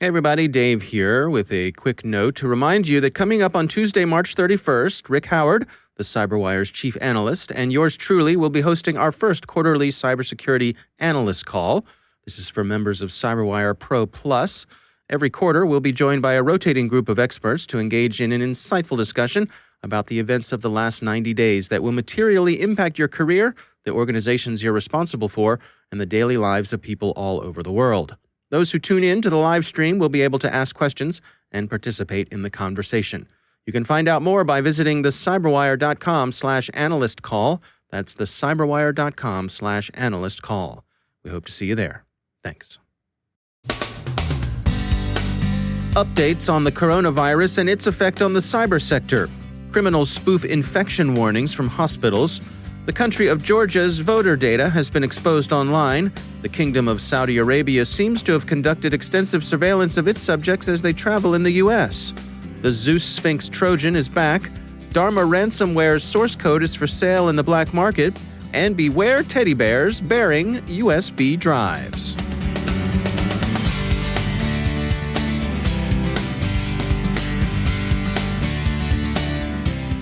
Hey everybody, Dave here with a quick note to remind you that coming up on Tuesday, March 31st, Rick Howard, the CyberWire's chief analyst, and yours truly will be hosting our first quarterly cybersecurity analyst call. This is for members of CyberWire Pro Plus. Every quarter, we'll be joined by a rotating group of experts to engage in an insightful discussion about the events of the last 90 days that will materially impact your career, the organizations you're responsible for, and the daily lives of people all over the world. Those who tune in to the live stream will be able to ask questions and participate in the conversation. You can find out more by visiting the cyberwire.com/analyst call. That's the cyberwire.com/analyst call. We hope to see you there. Thanks. Updates on the coronavirus and its effect on the cyber sector. Criminals spoof infection warnings from hospitals. The country of Georgia's voter data has been exposed online. The Kingdom of Saudi Arabia seems to have conducted extensive surveillance of its subjects as they travel in the U.S. The Zeus Sphinx Trojan is back. Dharma Ransomware's source code is for sale in the black market. And beware teddy bears bearing USB drives.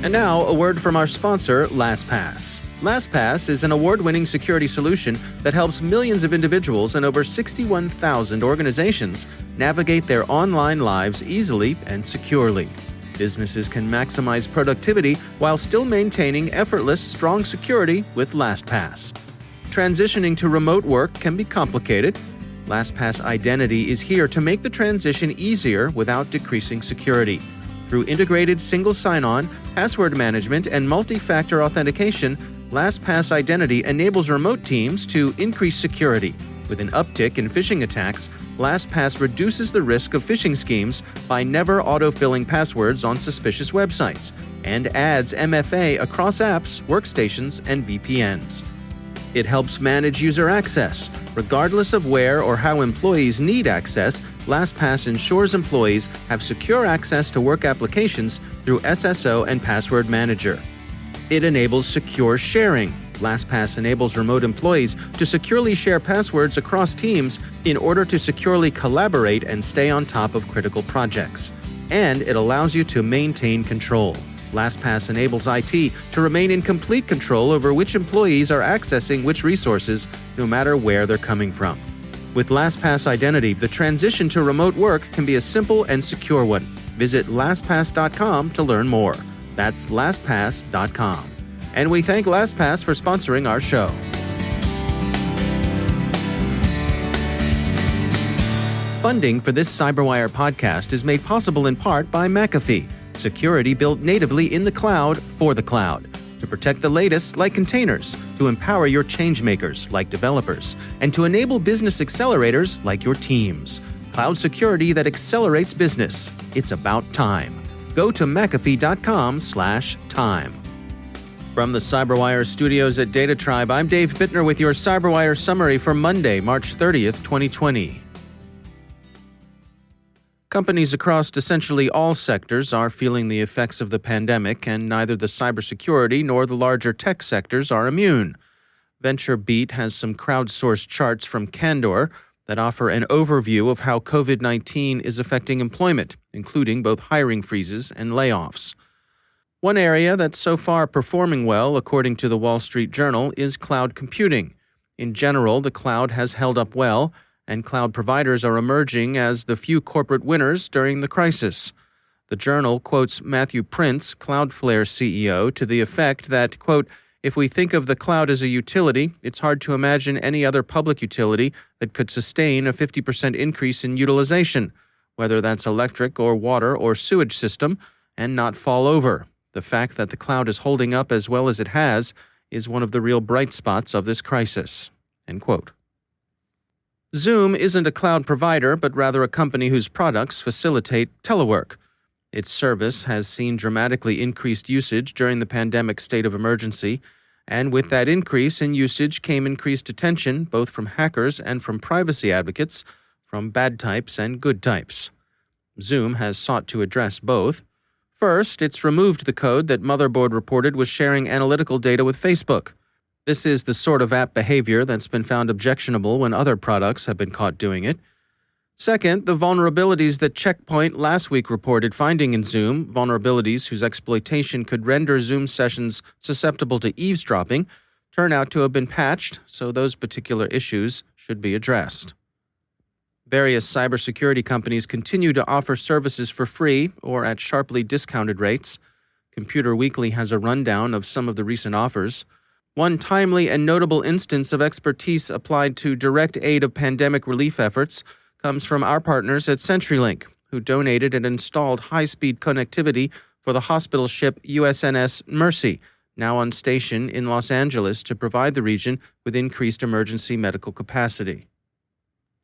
And now, a word from our sponsor, LastPass. LastPass is an award-winning security solution that helps millions of individuals and over 61,000 organizations navigate their online lives easily and securely. Businesses can maximize productivity while still maintaining effortless, strong security with LastPass. Transitioning to remote work can be complicated. LastPass Identity is here to make the transition easier without decreasing security. Through integrated single sign-on, password management, and multi-factor authentication, LastPass Identity enables remote teams to increase security. With an uptick in phishing attacks, LastPass reduces the risk of phishing schemes by never autofilling passwords on suspicious websites, and adds MFA across apps, workstations, and VPNs. It helps manage user access. Regardless of where or how employees need access, LastPass ensures employees have secure access to work applications through SSO and Password Manager. It enables secure sharing. LastPass enables remote employees to securely share passwords across teams in order to securely collaborate and stay on top of critical projects. And it allows you to maintain control. LastPass enables IT to remain in complete control over which employees are accessing which resources, no matter where they're coming from. With LastPass Identity, the transition to remote work can be a simple and secure one. Visit LastPass.com to learn more. That's LastPass.com. And we thank LastPass for sponsoring our show. Funding for this CyberWire podcast is made possible in part by McAfee, security built natively in the cloud for the cloud, to protect the latest like containers, to empower your changemakers like developers, and to enable business accelerators like your teams. Cloud security that accelerates business. It's about time. Go to McAfee.com/time. From the CyberWire studios at Data Tribe, I'm Dave Bittner with your CyberWire summary for Monday, March 30th, 2020. Companies across essentially all sectors are feeling the effects of the pandemic, and neither the cybersecurity nor the larger tech sectors are immune. VentureBeat has some crowdsourced charts from Candor that offer an overview of how COVID-19 is affecting employment, including both hiring freezes and layoffs. One area that's so far performing well, according to the Wall Street Journal, is cloud computing. In general, the cloud has held up well, and cloud providers are emerging as the few corporate winners during the crisis. The Journal quotes Matthew Prince, Cloudflare CEO, to the effect that, quote, "If we think of the cloud as a utility, it's hard to imagine any other public utility that could sustain a 50% increase in utilization, whether that's electric or water or sewage system, and not fall over. The fact that the cloud is holding up as well as it has is one of the real bright spots of this crisis." End quote. Zoom isn't a cloud provider, but rather a company whose products facilitate telework. Its service has seen dramatically increased usage during the pandemic state of emergency, and with that increase in usage came increased attention both from hackers and from privacy advocates, from bad types and good types. Zoom has sought to address both. First, it's removed the code that Motherboard reported was sharing analytical data with Facebook. This is the sort of app behavior that's been found objectionable when other products have been caught doing it. Second, the vulnerabilities that Check Point last week reported finding in Zoom, vulnerabilities whose exploitation could render Zoom sessions susceptible to eavesdropping, turn out to have been patched, so those particular issues should be addressed. Various cybersecurity companies continue to offer services for free or at sharply discounted rates. Computer Weekly has a rundown of some of the recent offers. One timely and notable instance of expertise applied to direct aid of pandemic relief efforts comes from our partners at CenturyLink, who donated and installed high-speed connectivity for the hospital ship USNS Mercy, now on station in Los Angeles to provide the region with increased emergency medical capacity.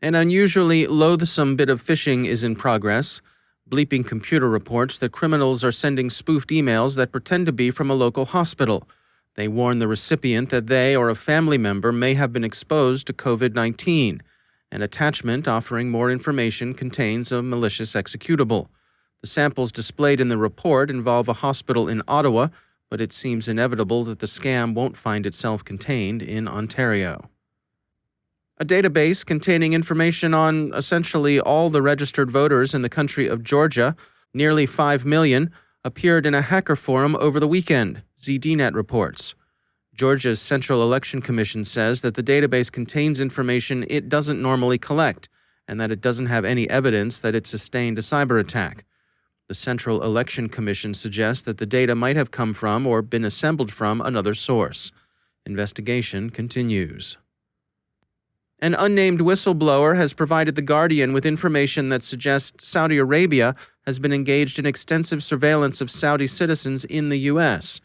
An unusually loathsome bit of phishing is in progress. Bleeping Computer reports that criminals are sending spoofed emails that pretend to be from a local hospital. They warn the recipient that they or a family member may have been exposed to COVID-19. An attachment offering more information contains a malicious executable. The samples displayed in the report involve a hospital in Ottawa, but it seems inevitable that the scam won't find itself contained in Ontario. A database containing information on essentially all the registered voters in the country of Georgia, nearly 5 million, appeared in a hacker forum over the weekend, ZDNet reports. Georgia's Central Election Commission says that the database contains information it doesn't normally collect and that it doesn't have any evidence that it sustained a cyber attack. The Central Election Commission suggests that the data might have come from or been assembled from another source. Investigation continues. An unnamed whistleblower has provided The Guardian with information that suggests Saudi Arabia has been engaged in extensive surveillance of Saudi citizens in the U.S.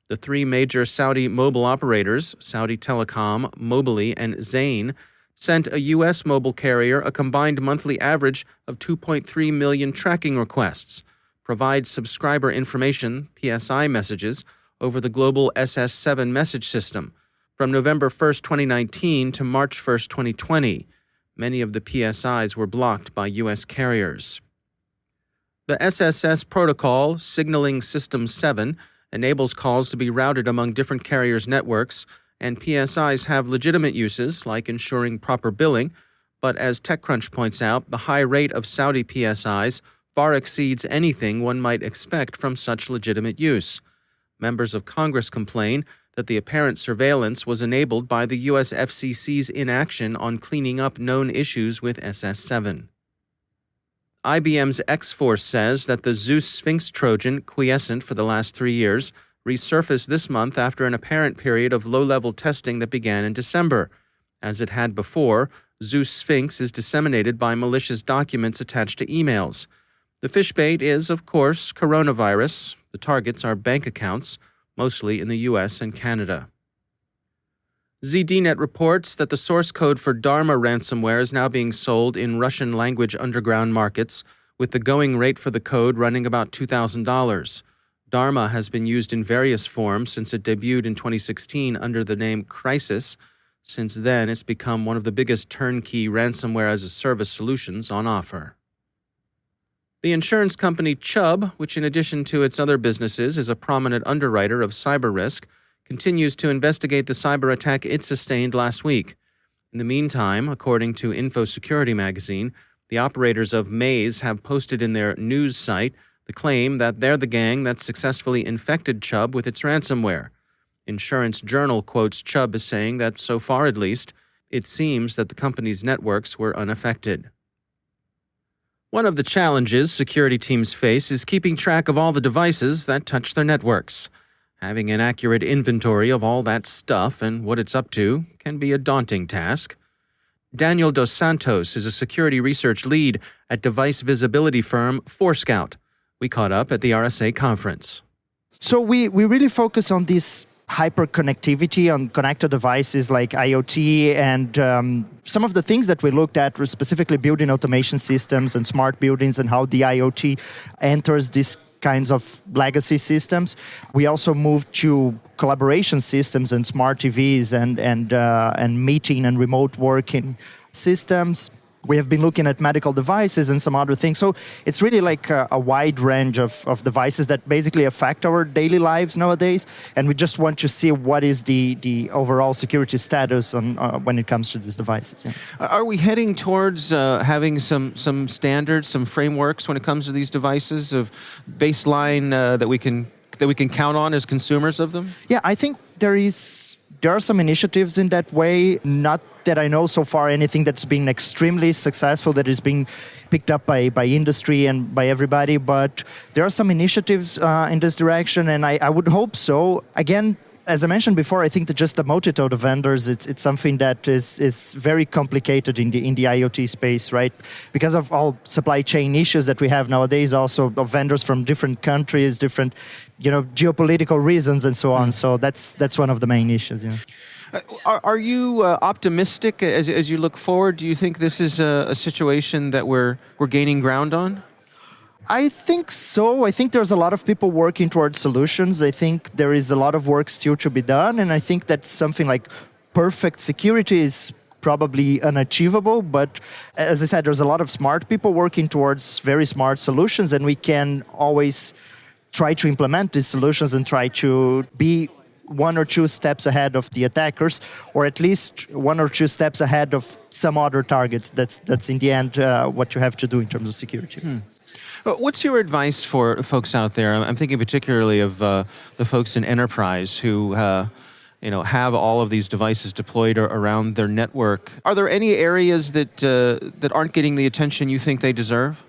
The three major Saudi mobile operators, Saudi Telecom, Mobily, and Zain, sent a U.S. mobile carrier a combined monthly average of 2.3 million tracking requests, provide subscriber information, PSI messages, over the global SS7 message system, from November 1, 2019 to March 1, 2020. Many of the PSIs were blocked by U.S. carriers. The SSS protocol, Signaling System 7, enables calls to be routed among different carriers' networks, and PSIs have legitimate uses, like ensuring proper billing, but as TechCrunch points out, the high rate of Saudi PSIs far exceeds anything one might expect from such legitimate use. Members of Congress complain that the apparent surveillance was enabled by the U.S. FCC's inaction on cleaning up known issues with SS7. IBM's X-Force says that the Zeus Sphinx Trojan, quiescent for the last 3 years, resurfaced this month after an apparent period of low-level testing that began in December. As it had before, Zeus Sphinx is disseminated by malicious documents attached to emails. The fish bait is, of course, coronavirus. The targets are bank accounts, mostly in the U.S. and Canada. ZDNet reports that the source code for Dharma ransomware is now being sold in Russian-language underground markets, with the going rate for the code running about $2,000. Dharma has been used in various forms since it debuted in 2016 under the name Crisis. Since then, it's become one of the biggest turnkey ransomware-as-a-service solutions on offer. The insurance company Chubb, which in addition to its other businesses is a prominent underwriter of cyber risk, continues to investigate the cyber attack it sustained last week. In the meantime, according to InfoSecurity magazine, the operators of Maze have posted in their news site the claim that they're the gang that successfully infected Chubb with its ransomware. Insurance Journal quotes Chubb as saying that, so far at least, it seems that the company's networks were unaffected. One of the challenges security teams face is keeping track of all the devices that touch their networks. Having an accurate inventory of all that stuff and what it's up to can be a daunting task. Daniel dos Santos is a security research lead at device visibility firm Forescout. We caught up at the RSA conference. So we really focus on this hyperconnectivity on connected devices like IoT, and some of the things that we looked at were specifically building automation systems and smart buildings and how the IoT enters these kinds of legacy systems. We also moved to collaboration systems and smart TVs and meeting and remote working systems. We have been looking at medical devices and some other things. So it's really like a wide range of devices that basically affect our daily lives nowadays. And we just want to see what is the overall security status on when it comes to these devices. Yeah. Are we heading towards having some standards, some frameworks when it comes to these devices of baseline that we can count on as consumers of them? Yeah, I think there are some initiatives in that way. Not that I know so far anything that's been extremely successful, that is being picked up by industry and by everybody, but there are some initiatives in this direction, and I would hope so. Again, as I mentioned before, I think that just the multitude of vendors, it's something that is very complicated in the IoT space, right? Because of all supply chain issues that we have nowadays, also of vendors from different countries, different, geopolitical reasons and so on. So that's one of the main issues. Yeah. Are you optimistic as you look forward? Do you think this is a situation that we're gaining ground on? I think so. I think there's a lot of people working towards solutions. I think there is a lot of work still to be done. And I think that something like perfect security is probably unachievable. But as I said, there's a lot of smart people working towards very smart solutions. And we can always try to implement these solutions and try to be one or two steps ahead of the attackers, or at least one or two steps ahead of some other targets. That's in the end what you have to do in terms of security. What's your advice for folks out there? I'm thinking particularly of the folks in enterprise who have all of these devices deployed around their network. Are there any areas that aren't getting the attention you think they deserve?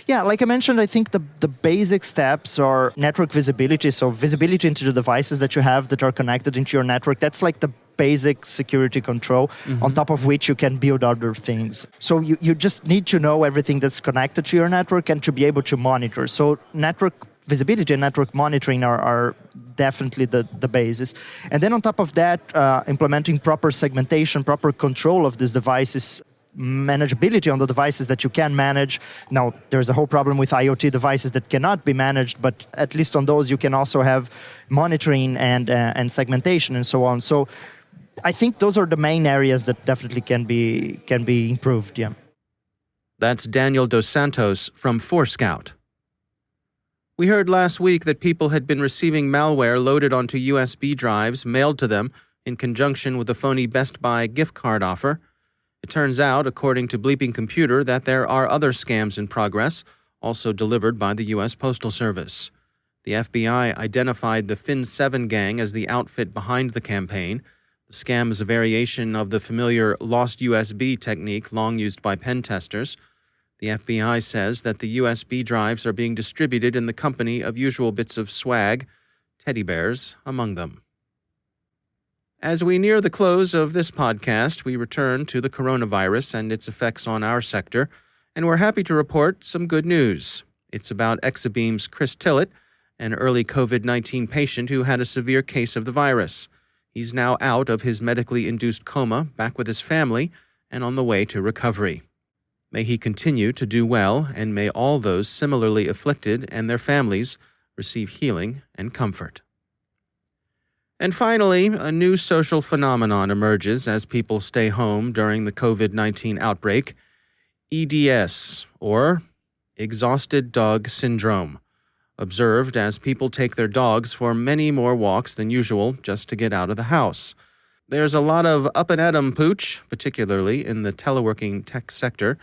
Yeah, like I mentioned, I think the basic steps are network visibility. So visibility into the devices that you have that are connected into your network. That's like the basic security control, on top of which you can build other things. So you just need to know everything that's connected to your network and to be able to monitor. So network visibility and network monitoring are definitely the basis. And then on top of that, implementing proper segmentation, proper control of these devices, manageability on the devices that you can manage. Now, there's a whole problem with IoT devices that cannot be managed, but at least on those you can also have monitoring and segmentation and so on. So I think those are the main areas that definitely can be improved. Yeah. That's Daniel dos Santos from Forescout. We heard last week that people had been receiving malware loaded onto USB drives mailed to them in conjunction with a phony Best Buy gift card offer. It turns out, according to Bleeping Computer, that there are other scams in progress, also delivered by the U.S. Postal Service. The FBI identified the Fin7 gang as the outfit behind the campaign. The scam is a variation of the familiar lost USB technique long used by pen testers. The FBI says that the USB drives are being distributed in the company of usual bits of swag, teddy bears among them. As we near the close of this podcast, we return to the coronavirus and its effects on our sector, and we're happy to report some good news. It's about Exabeam's Chris Tillett, an early COVID-19 patient who had a severe case of the virus. He's now out of his medically induced coma, back with his family, and on the way to recovery. May he continue to do well, and may all those similarly afflicted and their families receive healing and comfort. And finally, a new social phenomenon emerges as people stay home during the COVID-19 outbreak: EDS, or Exhausted Dog Syndrome, observed as people take their dogs for many more walks than usual just to get out of the house. There's a lot of up and at 'em pooch, particularly in the teleworking tech sector.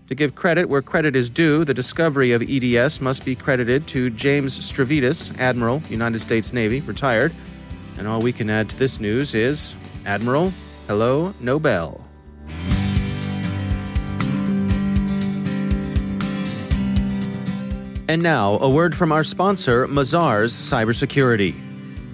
To give credit where credit is due, the discovery of EDS must be credited to James Stavridis, Admiral, United States Navy, retired. And all we can add to this news is, Admiral, hello, Nobel. And now, a word from our sponsor, Mazars Cybersecurity.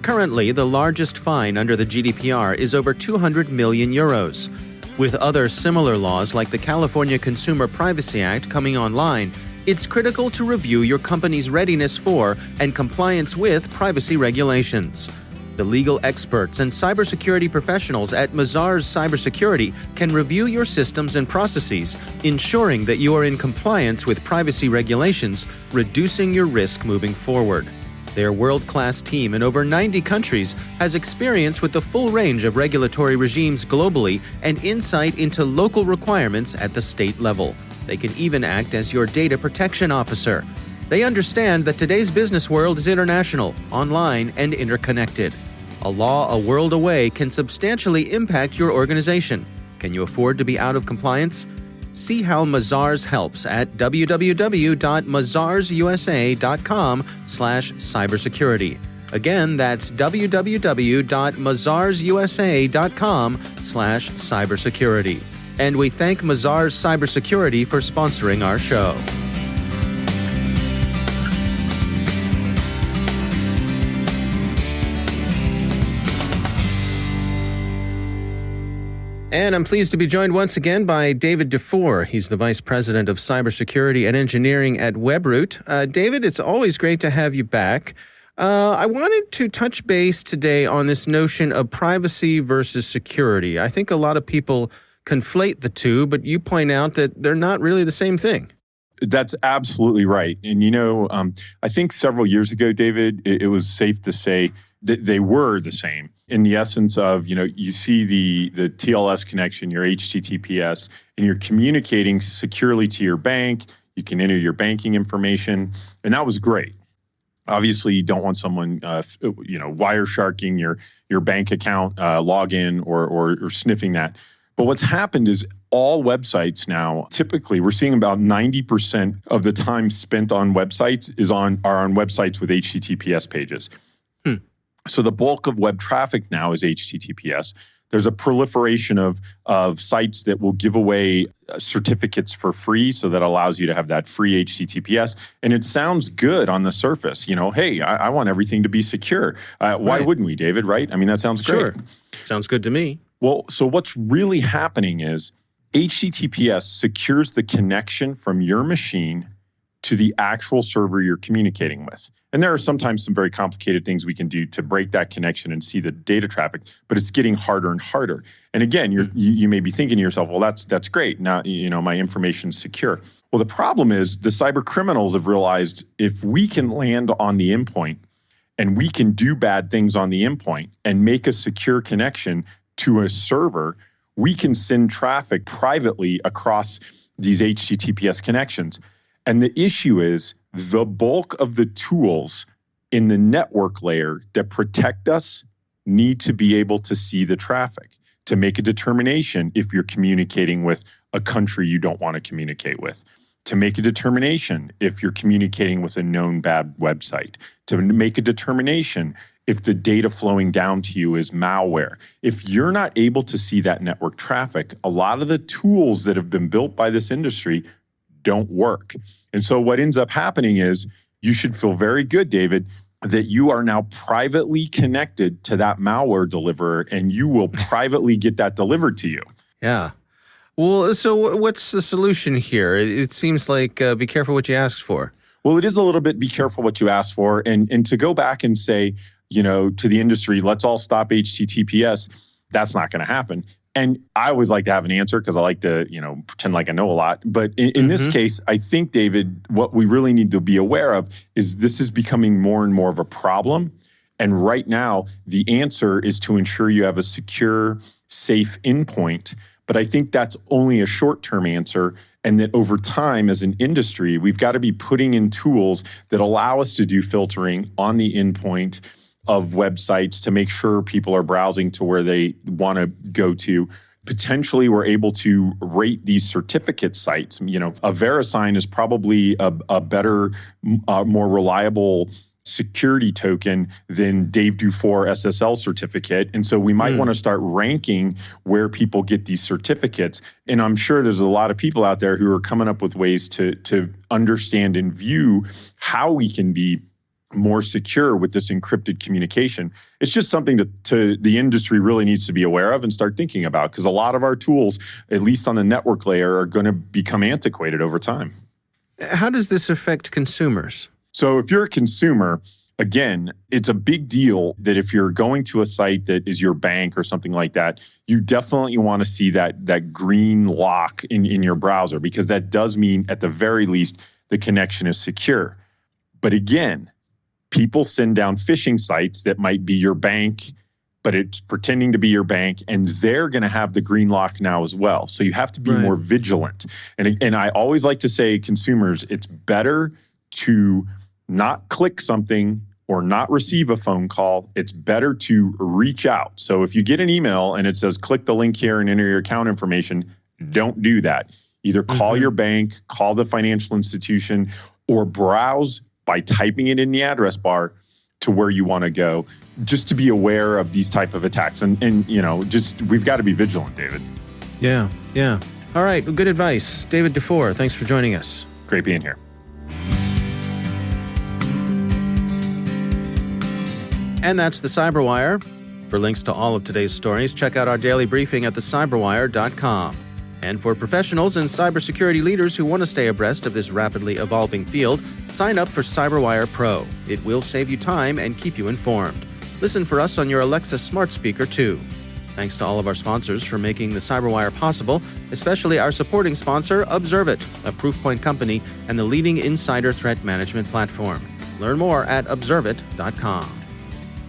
Currently, the largest fine under the GDPR is over 200 million euros. With other similar laws like the California Consumer Privacy Act coming online, it's critical to review your company's readiness for and compliance with privacy regulations. The legal experts and cybersecurity professionals at Mazars Cybersecurity can review your systems and processes, ensuring that you are in compliance with privacy regulations, reducing your risk moving forward. Their world-class team in over 90 countries has experience with the full range of regulatory regimes globally and insight into local requirements at the state level. They can even act as your data protection officer. They understand that today's business world is international, online, and interconnected. A law a world away can substantially impact your organization. Can you afford to be out of compliance? See how Mazars helps at www.mazarsusa.com/cybersecurity. Again, that's www.mazarsusa.com/cybersecurity. And we thank Mazars Cybersecurity for sponsoring our show. And I'm pleased to be joined once again by David Dufour. He's the Vice President of Cybersecurity and Engineering at Webroot. David, it's always great to have you back. I wanted to touch base today on this notion of privacy versus security. I think a lot of people conflate the two, but you point out that they're not really the same thing. That's absolutely right. And, I think several years ago, David, it was safe to say that they were the same in the essence of, you see the TLS connection, your HTTPS, and you're communicating securely to your bank. You can enter your banking information, and that was great. Obviously, you don't want someone, wire sharking your bank account login or sniffing that. But what's happened is all websites now, typically, we're seeing about 90% of the time spent on websites are on websites with HTTPS pages. So the bulk of web traffic now is HTTPS. There's a proliferation of sites that will give away certificates for free, so that allows you to have that free HTTPS. And it sounds good on the surface. Hey, I want everything to be secure. Why wouldn't we, David, right? I mean, that sounds great. Sure. Sounds good to me. Well, so what's really happening is HTTPS secures the connection from your machine to the actual server you're communicating with. And there are sometimes some very complicated things we can do to break that connection and see the data traffic, but it's getting harder and harder. And again, you may be thinking to yourself, well, that's great. Now, my information's secure. Well, the problem is the cyber criminals have realized if we can land on the endpoint and we can do bad things on the endpoint and make a secure connection to a server, we can send traffic privately across these HTTPS connections. And the issue is the bulk of the tools in the network layer that protect us need to be able to see the traffic to make a determination if you're communicating with a country you don't want to communicate with, to make a determination if you're communicating with a known bad website, to make a determination if the data flowing down to you is malware. If you're not able to see that network traffic, a lot of the tools that have been built by this industry don't work. And so what ends up happening is you should feel very good, David, that you are now privately connected to that malware deliverer, and you will privately get that delivered to you. Yeah. Well, so what's the solution here? It seems like be careful what you ask for. Well, it is a little bit be careful what you ask for. And to go back and say, to the industry, let's all stop HTTPS, that's not going to happen. And I always like to have an answer because I like to, pretend like I know a lot. But in this case, I think, David, what we really need to be aware of is this is becoming more and more of a problem. And right now, the answer is to ensure you have a secure, safe endpoint. But I think that's only a short-term answer. And that over time, as an industry, we've got to be putting in tools that allow us to do filtering on the endpoint of websites to make sure people are browsing to where they want to go to. Potentially, we're able to rate these certificate sites. A VeriSign is probably a better, more reliable security token than Dave Dufour SSL certificate. And so we might want to start ranking where people get these certificates. And I'm sure there's a lot of people out there who are coming up with ways to understand and view how we can be more secure with this encrypted communication. It's just something to the industry really needs to be aware of and start thinking about, because a lot of our tools, at least on the network layer, are going to become antiquated over time. How does this affect consumers? So if you're a consumer, again, it's a big deal that if you're going to a site that is your bank or something like that, you definitely want to see that green lock in your browser, because that does mean, at the very least, the connection is secure. But again, people send down phishing sites that might be your bank, but it's pretending to be your bank, and they're going to have the green lock now as well. So you have to be more vigilant. And I always like to say, consumers, it's better to not click something or not receive a phone call. It's better to reach out. So if you get an email and it says, click the link here and enter your account information, don't do that. Either call your bank, call the financial institution, or browse by typing it in the address bar to where you want to go, just to be aware of these type of attacks. And just we've got to be vigilant, David. Yeah. All right, well, good advice. David Dufour, thanks for joining us. Great being here. And that's the CyberWire. For links to all of today's stories, check out our daily briefing at thecyberwire.com. And for professionals and cybersecurity leaders who want to stay abreast of this rapidly evolving field, sign up for CyberWire Pro. It will save you time and keep you informed. Listen for us on your Alexa smart speaker, too. Thanks to all of our sponsors for making the CyberWire possible, especially our supporting sponsor, Observit, a Proofpoint company and the leading insider threat management platform. Learn more at observit.com.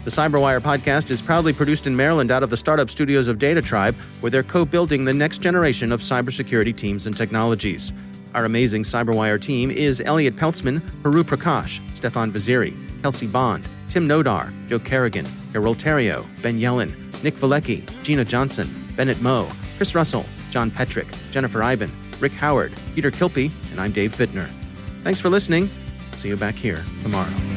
The CyberWire podcast is proudly produced in Maryland out of the startup studios of Data Tribe, where they're co-building the next generation of cybersecurity teams and technologies. Our amazing CyberWire team is Elliot Peltzman, Haru Prakash, Stefan Vaziri, Kelsey Bond, Tim Nodar, Joe Kerrigan, Carol Terrio, Ben Yellen, Nick Valecki, Gina Johnson, Bennett Moe, Chris Russell, John Petrick, Jennifer Iben, Rick Howard, Peter Kilpie, and I'm Dave Bittner. Thanks for listening. See you back here tomorrow.